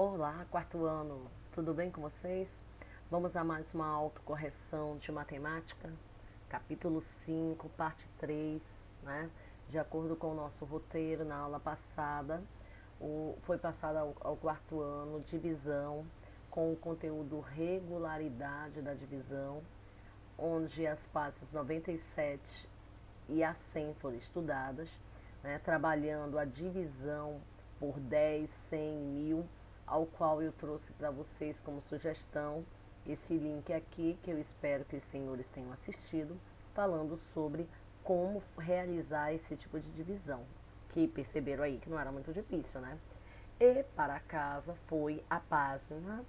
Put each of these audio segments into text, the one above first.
Olá, quarto ano, tudo bem com vocês? Vamos a mais uma autocorreção de matemática, capítulo 5, parte 3, né? De acordo com o nosso roteiro na aula passada, foi passada ao quarto ano divisão com o conteúdo regularidade da divisão, onde as passos 97 e a 100 foram estudadas, né, trabalhando a divisão por 10, 100, 1000, ao qual eu trouxe para vocês como sugestão esse link aqui, que eu espero que os senhores tenham assistido, falando sobre como realizar esse tipo de divisão, que perceberam aí que não era muito difícil, né? E para casa foi a página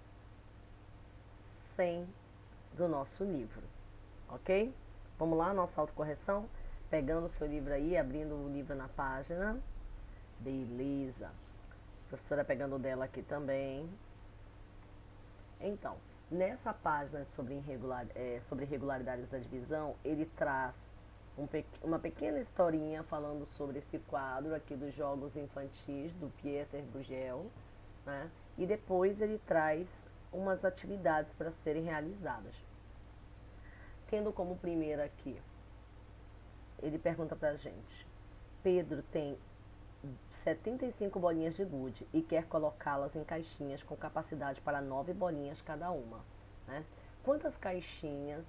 100 do nosso livro, ok? Vamos lá, nossa autocorreção? Pegando o seu livro aí, abrindo o livro na página. Beleza. A professora pegando o dela aqui também. Então, nessa página sobre irregularidades da divisão, ele traz uma pequena historinha falando sobre esse quadro aqui dos Jogos Infantis, do Pieter Bruegel, né? E depois ele traz umas atividades para serem realizadas. Tendo como primeira aqui, ele pergunta pra gente: Pedro tem 75 bolinhas de gude e quer colocá-las em caixinhas com capacidade para 9 bolinhas cada uma, né? Quantas caixinhas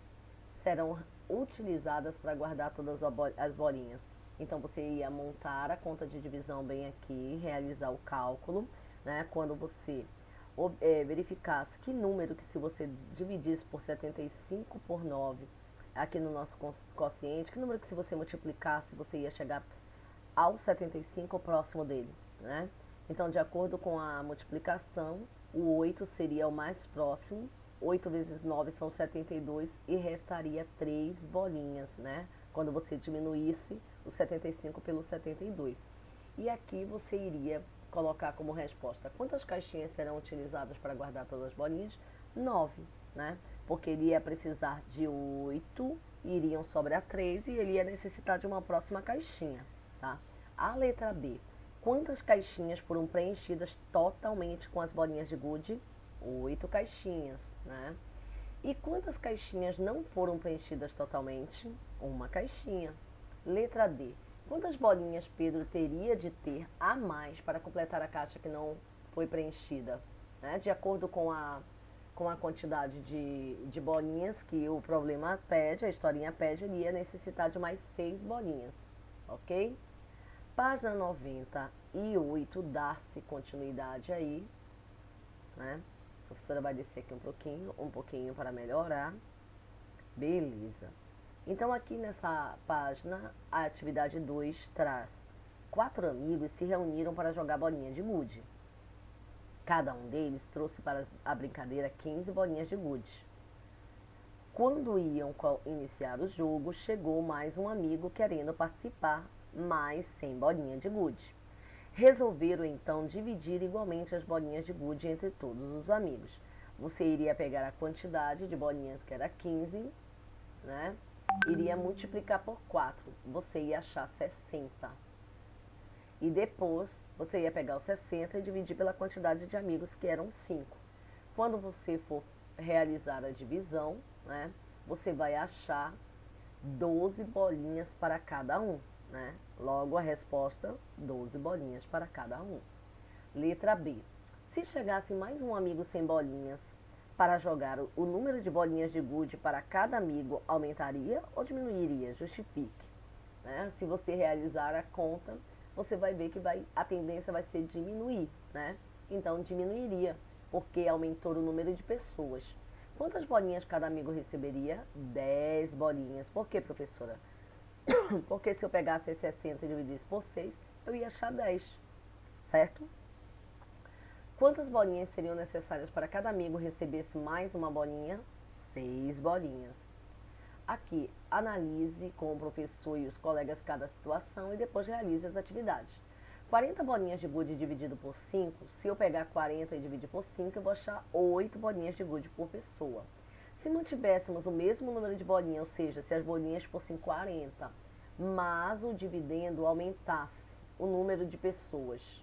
serão utilizadas para guardar todas as bolinhas? Então você ia montar a conta de divisão bem aqui, realizar o cálculo, né? Quando você verificasse que número que, se você dividisse por 75 por 9 aqui no nosso quociente, que número que, se você multiplicasse, você ia chegar ao 75 próximo dele, né? Então, de acordo com a multiplicação, o 8 seria o mais próximo. 8 vezes 9 são 72 e restaria 3 bolinhas, né? Quando você diminuísse o 75 pelo 72. E aqui você iria colocar como resposta: quantas caixinhas serão utilizadas para guardar todas as bolinhas? 9, né? Porque ele ia precisar de 8, iriam sobrar 3 e ele ia necessitar de uma próxima caixinha, tá? A letra B: quantas caixinhas foram preenchidas totalmente com as bolinhas de gude? 8 caixinhas, né? E quantas caixinhas não foram preenchidas totalmente? Uma caixinha. Letra D: quantas bolinhas Pedro teria de ter a mais para completar a caixa que não foi preenchida? Né? De acordo com a quantidade de bolinhas que o problema pede, a historinha pede, ele ia necessitar de mais 6 bolinhas, ok? Página 98, dar-se continuidade aí, né? A professora vai descer aqui um pouquinho para melhorar. Beleza. Então aqui nessa página, a atividade 2 traz: 4 amigos se reuniram para jogar bolinha de gude. Cada um deles trouxe para a brincadeira 15 bolinhas de gude. Quando iam iniciar o jogo, chegou mais um amigo querendo participar, mas sem bolinha de gude. Resolveram então dividir igualmente as bolinhas de gude entre todos os amigos. Você iria pegar a quantidade de bolinhas, que era 15, né? Iria multiplicar por 4, você ia achar 60. E depois você ia pegar os 60 e dividir pela quantidade de amigos, que eram 5. Quando você for realizar a divisão, né, você vai achar 12 bolinhas para cada um, né? Logo a resposta: 12 bolinhas para cada um. Letra B: se chegasse mais um amigo sem bolinhas para jogar, o número de bolinhas de gude para cada amigo aumentaria ou diminuiria? Justifique, né? Se você realizar a conta, você vai ver que a tendência vai ser diminuir, né? Então diminuiria, porque aumentou o número de pessoas. Quantas bolinhas cada amigo receberia? 10 bolinhas. Por quê, professora? Porque se eu pegasse 60 e dividisse por 6, eu ia achar 10, certo? Quantas bolinhas seriam necessárias para cada amigo recebesse mais uma bolinha? 6 bolinhas. Aqui, analise com o professor e os colegas cada situação e depois realize as atividades. 40 bolinhas de gude dividido por 5, se eu pegar 40 e dividir por 5, eu vou achar 8 bolinhas de gude por pessoa. Se mantivéssemos o mesmo número de bolinhas, ou seja, se as bolinhas fossem 40, mas o dividendo aumentasse o número de pessoas,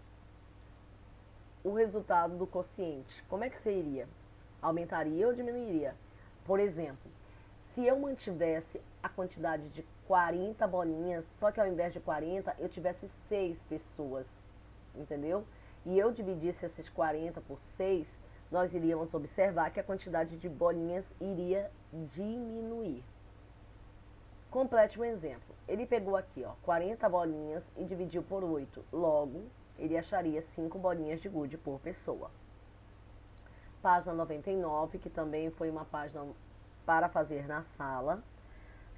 o resultado do quociente, como é que seria? Aumentaria ou diminuiria? Por exemplo, se eu mantivesse a quantidade de 40 bolinhas, só que ao invés de 40 eu tivesse 6 pessoas, entendeu? E eu dividisse esses 40 por 6, nós iríamos observar que a quantidade de bolinhas iria diminuir. Complete um exemplo. Ele pegou aqui, ó, 40 bolinhas e dividiu por 8. Logo, ele acharia 5 bolinhas de gude por pessoa. Página 99, que também foi uma página para fazer na sala.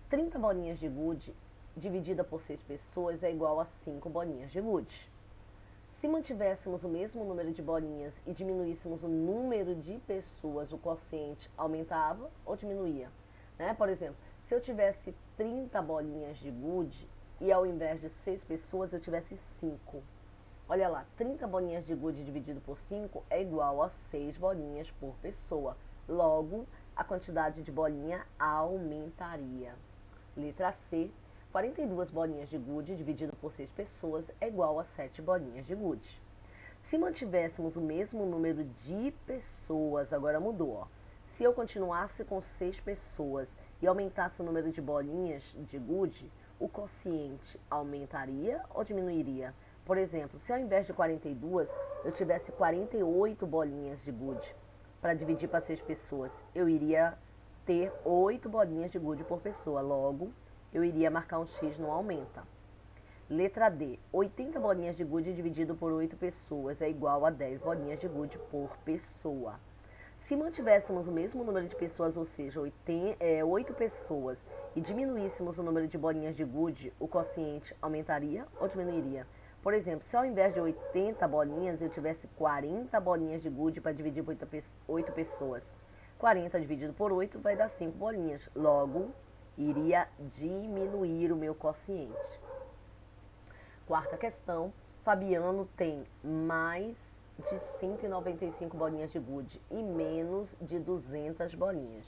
30 bolinhas de gude dividida por 6 pessoas é igual a 5 bolinhas de gude. Se mantivéssemos o mesmo número de bolinhas e diminuíssemos o número de pessoas, o quociente aumentava ou diminuía? Né? Por exemplo, se eu tivesse 30 bolinhas de gude e ao invés de 6 pessoas eu tivesse 5. Olha lá, 30 bolinhas de gude dividido por 5 é igual a 6 bolinhas por pessoa. Logo, a quantidade de bolinha aumentaria. Letra C. 42 bolinhas de gude dividido por 6 pessoas é igual a 7 bolinhas de gude. Se mantivéssemos o mesmo número de pessoas, agora mudou, ó. Se eu continuasse com 6 pessoas e aumentasse o número de bolinhas de gude, o quociente aumentaria ou diminuiria? Por exemplo, se ao invés de 42, eu tivesse 48 bolinhas de gude para dividir para 6 pessoas, eu iria ter 8 bolinhas de gude por pessoa. Logo, eu iria marcar um X no aumenta. Letra D. 80 bolinhas de gude dividido por 8 pessoas é igual a 10 bolinhas de gude por pessoa. Se mantivéssemos o mesmo número de pessoas, ou seja, 8 pessoas, e diminuíssemos o número de bolinhas de gude, o quociente aumentaria ou diminuiria? Por exemplo, se ao invés de 80 bolinhas eu tivesse 40 bolinhas de gude para dividir por 8 pessoas, 40 dividido por 8 vai dar 5 bolinhas. Logo, iria diminuir o meu quociente. Quarta questão. Fabiano tem mais de 195 bolinhas de gude e menos de 200 bolinhas.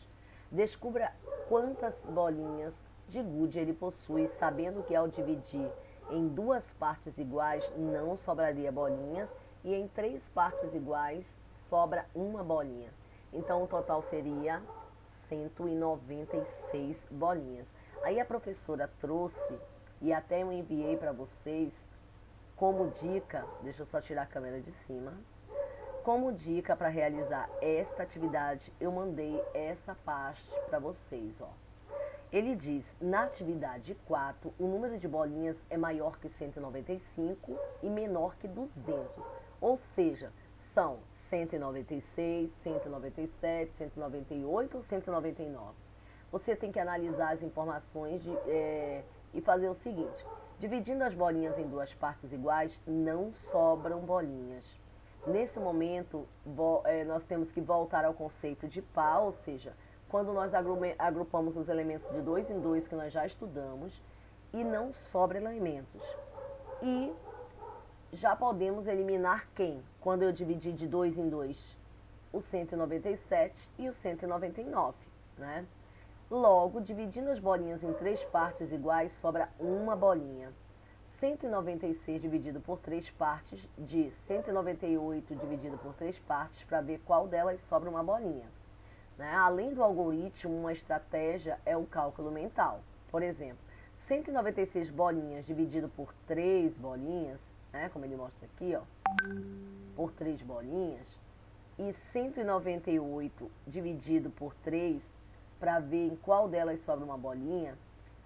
Descubra quantas bolinhas de gude ele possui, sabendo que ao dividir em 2 partes iguais não sobraria bolinhas e em 3 partes iguais sobra uma bolinha. Então o total seria 196 bolinhas. Aí a professora trouxe, e até eu enviei para vocês, como dica, deixa eu só tirar a câmera de cima, como dica para realizar esta atividade, eu mandei essa parte para vocês, ó. Ele diz, na atividade 4, o número de bolinhas é maior que 195 e menor que 200, ou seja, são 196, 197, 198 ou 199. Você tem que analisar as informações e fazer o seguinte, dividindo as bolinhas em 2 partes iguais, não sobram bolinhas. Nesse momento, nós temos que voltar ao conceito de par, ou seja, quando nós agrupamos os elementos de 2 em 2 que nós já estudamos e não sobra elementos. E já podemos eliminar quem? Quando eu dividir de 2 em 2? O 197 e o 199, né? Logo, dividindo as bolinhas em 3 partes iguais, sobra uma bolinha. 196 dividido por 3 partes de 198 dividido por 3 partes para ver qual delas sobra uma bolinha. Né? Além do algoritmo, uma estratégia é o cálculo mental. Por exemplo, 196 bolinhas dividido por 3 bolinhas, né? Como ele mostra aqui, ó, por 3 bolinhas, e 198 dividido por 3 para ver em qual delas sobra uma bolinha,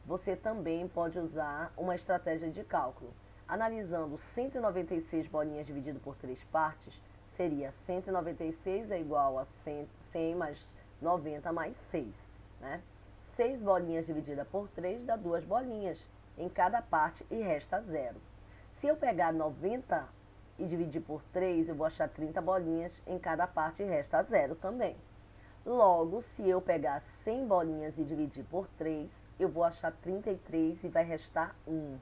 você também pode usar uma estratégia de cálculo. Analisando 196 bolinhas dividido por 3 partes, seria 196 é igual a 100 mais 90 mais 6. Né? 6 bolinhas divididas por 3 dá 2 bolinhas em cada parte e resta 0. Se eu pegar 90 e dividir por 3, eu vou achar 30 bolinhas em cada parte e resta 0 também. Logo, se eu pegar 100 bolinhas e dividir por 3, eu vou achar 33 e vai restar 1.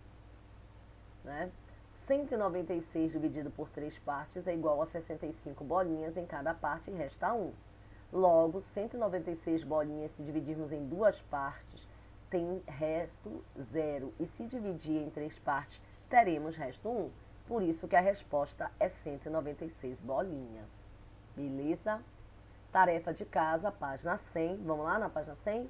Né? 196 dividido por 3 partes é igual a 65 bolinhas em cada parte e resta 1. Logo, 196 bolinhas, se dividirmos em 2 partes, tem resto 0. E se dividir em 3 partes, teremos resto 1. Por isso que a resposta é 196 bolinhas. Beleza? Tarefa de casa, página 100. Vamos lá na página 100?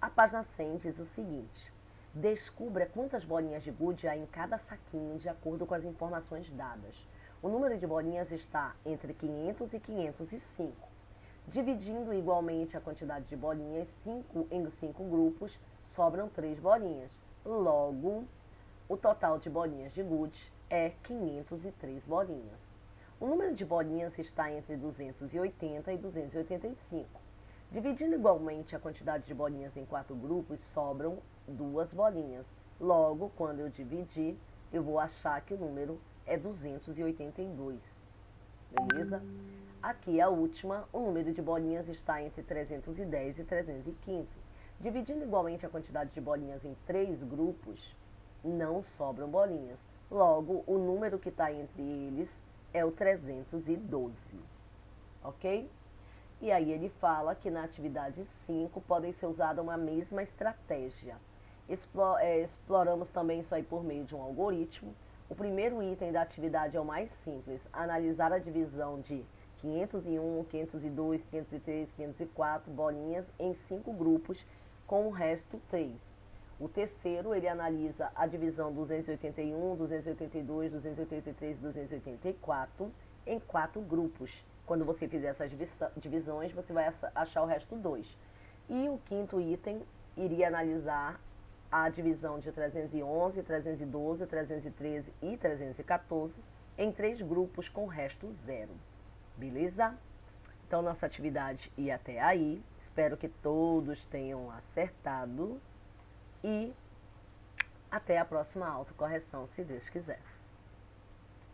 A página 100 diz o seguinte: descubra quantas bolinhas de gude há em cada saquinho de acordo com as informações dadas. O número de bolinhas está entre 500 e 505. Dividindo igualmente a quantidade de bolinhas em 5 grupos, sobram 3 bolinhas. Logo, o total de bolinhas de gude é 503 bolinhas. O número de bolinhas está entre 280 e 285. Dividindo igualmente a quantidade de bolinhas em 4 grupos, sobram 2 bolinhas. Logo, quando eu dividir, eu vou achar que o número é 282. Beleza? Aqui a última, o número de bolinhas está entre 310 e 315. Dividindo igualmente a quantidade de bolinhas em 3 grupos, não sobram bolinhas. Logo, o número que está entre eles é o 312. Ok? E aí ele fala que na atividade 5 podem ser usada uma mesma estratégia. Exploramos também isso aí por meio de um algoritmo. O primeiro item da atividade é o mais simples: analisar a divisão de 501, 502, 503, 504 bolinhas em 5 grupos, com o resto 3. O terceiro, ele analisa a divisão 281, 282, 283 e 284 em 4 grupos. Quando você fizer essas divisões, você vai achar o resto 2. E o quinto item iria analisar a divisão de 311, 312, 313 e 314 em 3 grupos com o resto 0. Beleza? Então, nossa atividade ia até aí. Espero que todos tenham acertado. E até a próxima autocorreção, se Deus quiser.